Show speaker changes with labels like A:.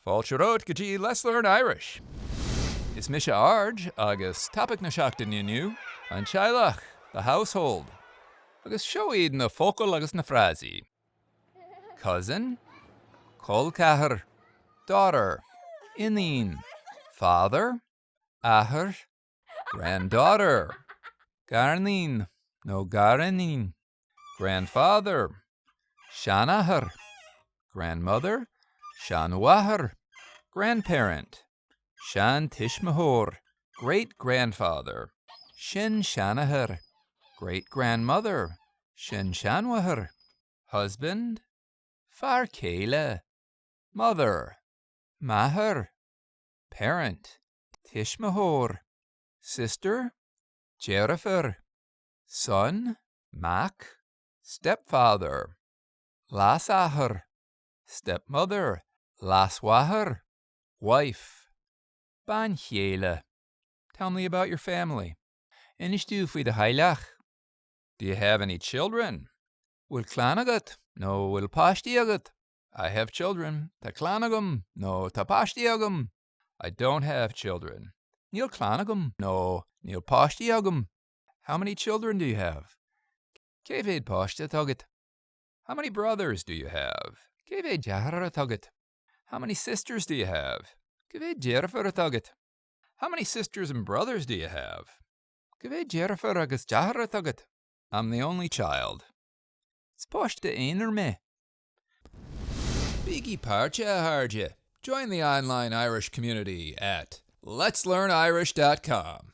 A: Fáiltearóid go dtí Let's Learn Irish. Is mise arge agus topic na seachtain inniu an Teaghlach, the household. Agus seoíd na Focail agus na Frásaí. Cousin, chéile, daughter, Iníon, father, Athair, Granddaughter, Gariníon, no Gariníon, grandfather, Seanmháthair, grandmother, Seanmháthair, grandparent, Seantuismitheoir, great-grandfather, Sin-seanathair, great-grandmother, Sin-seanmháthair, husband, chéile, mother, Máthair, parent, Tuismitheoir, sister, Deirfiúr, son, Stepfather, Leasathair, Stepmother, Leasmháthair, wife, chéile. Tell me about your family. Inistú faoi theaghlach. Do you have any children? Bhfuil clann agat? No, bhfuil páistí agat? I have children. Tá clann agam? No, tá páistí agam. I don't have children. Níl clann agam? No, níl páistí agam. How many children do you have? Cé bhéad páiste agat? How many brothers do you have? Cé bhéad deartháir agat? How many sisters do you have? Cé bhéad deartháir agat? How many sisters and brothers do you have? Cé bhéad deartháir agus deartháir agat? I'm the only child. Is páiste éonar me? Bígí páirte a tharde. Join the online Irish community at letslearnirish.com.